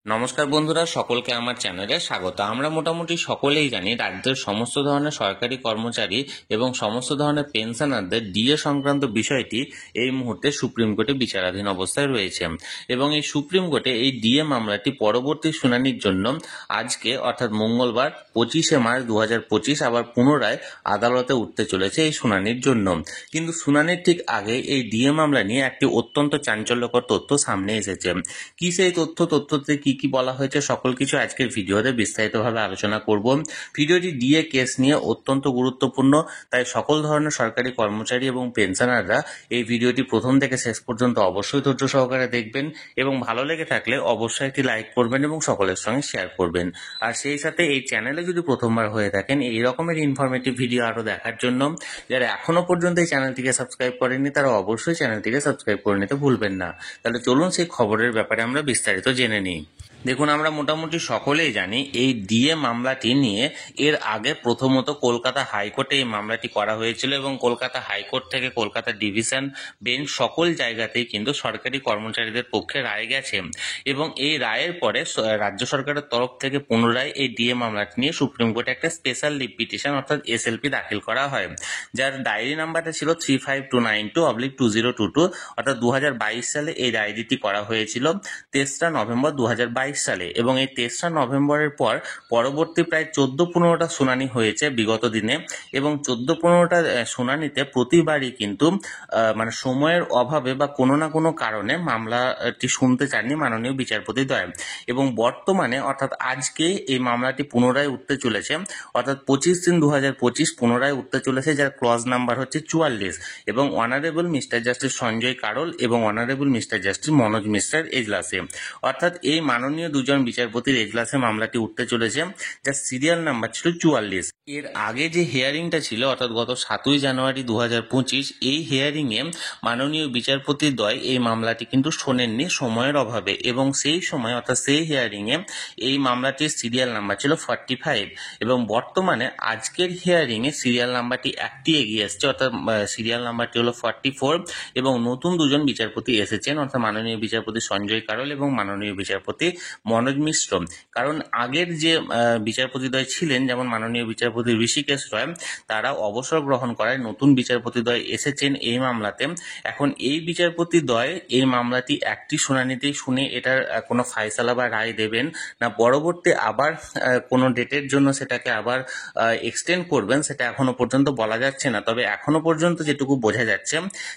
নমস্কার বন্ধুরা, সকলকে আমার চ্যানেলে স্বাগত। আমরা মোটামুটি সকলেই জানি রাজ্যের সমস্ত ধরনের সরকারি কর্মচারী এবং সমস্ত ধরনের পেনশনারদের ডিএ সংক্রান্ত বিষয়টি এই মুহূর্তে সুপ্রিম কোর্টে বিচারাধীন অবস্থায় রয়েছে এবং এই সুপ্রিম কোর্টে এই ডিএ মামলাটি পরবর্তী শুনানির জন্য আজকে অর্থাৎ মঙ্গলবার 25 মার্চ 2025 আবার পুনরায় আদালতে উঠতে চলেছে এই শুনানির জন্য। কিন্তু শুনানির ঠিক আগে এই ডিএ মামলা নিয়ে একটি অত্যন্ত চাঞ্চল্যকর তথ্য সামনে এসেছে। কি সেই তথ্যতে কি কি বলা হয়েছে সকল কিছু আজকের ভিডিওতে বিস্তারিতভাবে আলোচনা করব। ভিডিওটি ডিএ কেস নিয়ে অত্যন্ত গুরুত্বপূর্ণ, তাই সকল ধরনের সরকারি কর্মচারী এবং পেনশনাররা এই ভিডিওটি প্রথম থেকে শেষ পর্যন্ত অবশ্যই ধৈর্য সহকারে দেখবেন এবং ভালো লেগে থাকলে অবশ্যই একটি লাইক করবেন এবং সকলের সঙ্গে শেয়ার করবেন। আর সেই সাথে এই চ্যানেলে যদি প্রথমবার হয়ে থাকেন এই রকমের ইনফরমেটিভ ভিডিও আরও দেখার জন্য যারা এখনো পর্যন্ত এই চ্যানেলটিকে সাবস্ক্রাইব করেননি তারা অবশ্যই চ্যানেলটিকে সাবস্ক্রাইব করে নিতে ভুলবেন না। তাহলে চলুন সেই খবরের ব্যাপারে আমরা বিস্তারিত জেনে নিই। দেখুন, আমরা মোটামুটি সকলেই জানি এই ডিএ মামলাটি নিয়ে এর আগে প্রথমত কলকাতা হাইকোর্টে এই মামলাটি করা হয়েছিল এবং কলকাতা হাইকোর্ট থেকে কলকাতা ডিভিশন বেঞ্চ সকল জায়গাতেই কিন্তু সরকারি কর্মচারীদের পক্ষে রায় গেছে এবং এই রায়ের পরে রাজ্য সরকারের তরফ থেকে পুনরায় এই ডিএ মামলাটি নিয়ে সুপ্রিম কোর্টে একটা স্পেশাল লিভ পিটিশন অর্থাৎ এসএলপি দাখিল করা হয়, যার ডায়েরি নাম্বারটা ছিল 35292/2022 অর্থাৎ 2022 সালে এই ডায়েরিটি করা হয়েছিল 23 নভেম্বর 2022 সালে এবং এই 23 নভেম্বরের পর পরবর্তী প্রায় 14-15টা শুনানি হয়েছে বিগত দিনে এবং 14-15টা শুনানিতে প্রতিবারই কিন্তু মানে সময়ের অভাবে বা কোনো না কোনো কারণে মামলাটি শুনতে চাননি মাননীয় বিচারপতিদ্বয় এবং বর্তমানে অর্থাৎ আজকে এই মামলাটি পুনরায় উঠতে চলেছে অর্থাৎ 25/3/2025 পুনরায় উঠতে চলেছে, যার ক্লজ নাম্বার হচ্ছে 44 এবং honourable mister justice Sanjay Karol এবং অনারেবল মিস্টার জাস্টিস মনোজ মিশ্রের এজলাসে, অর্থাৎ এই মাননীয় দুজন বিচারপতির এজলাসে মামলাটি উঠতে চলেছে, যার সিরিয়াল নাম্বার ছিল 44। এর আগে যে হিয়ারিংটা ছিল অর্থাৎ গত 7 জানুয়ারি 2025 এই হিয়ারিংয়ে মাননীয় বিচারপতিদ্বয় এই মামলাটি কিন্তু শোনেননি সময়ের অভাবে এবং সেই সময় অর্থাৎ সেই হিয়ারিংয়ে এই মামলাটির সিরিয়াল নাম্বার ছিল 45 এবং বর্তমানে আজকের হিয়ারিংয়ে সিরিয়াল নাম্বারটি একটি এগিয়ে এসছে অর্থাৎ সিরিয়াল নাম্বারটি হলো 44 এবং নতুন দুজন বিচারপতি এসেছেন অর্থাৎ মাননীয় বিচারপতি সঞ্জয় কারোল এবং মাননীয় বিচারপতি মনোজ মিশ্র। কারণ আগের যে বিচারপতিদ্বয় ছিলেন যেমন মাননীয় বিচারপতি ঋষিকেশ রয় তারা অবসর গ্রহণ করায় নতুন বিচারপতিদ্বয় এসেছেন এই মামলাতে। এখন এই বিচারপতিদ্বয় এই মামলাটি একটি শুনানিতেই শুনে এটার কোনো ফায়সালা বা রায় দেবেন না পরবর্তী আবার কোনো ডেটের জন্য সেটাকে আবার এক্সটেন্ড করবেন সেটা এখনো পর্যন্ত বলা যাচ্ছে না। তবে এখনো পর্যন্ত যেটুকু বোঝা যাচ্ছে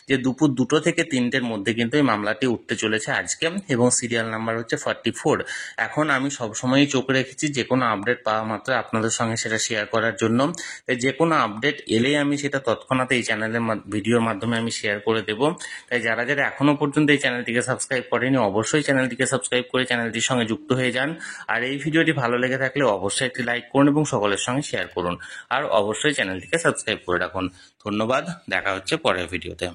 যে দুপুর 2টো থেকে 3টের মধ্যে কিন্তু এই মামলাটি উঠতে চলেছে আজকে এবং সিরিয়াল নাম্বার হচ্ছে 44। এখন আমি সবসময়ই চোখ রেখেছি যে কোনো আপডেট পাওয়া মাত্র আপনাদের সঙ্গে সেটা শেয়ার করার জন্য, তাই যে কোনো আপডেট এলেই আমি সেটা তৎক্ষণাৎ এই চ্যানেলের ভিডিওর মাধ্যমে আমি শেয়ার করে দেবো। তাই যারা যারা এখনো পর্যন্ত এই চ্যানেলটিকে সাবস্ক্রাইব করেনি অবশ্যই চ্যানেলটিকে সাবস্ক্রাইব করে চ্যানেলটির সঙ্গে যুক্ত হয়ে যান। আর এই ভিডিওটি ভালো লেগে থাকলে অবশ্যই একটি লাইক করুন এবং সকলের সঙ্গে শেয়ার করুন আর অবশ্যই চ্যানেলটিকে সাবস্ক্রাইব করে রাখুন। ধন্যবাদ, দেখা হচ্ছে পরের ভিডিওতে।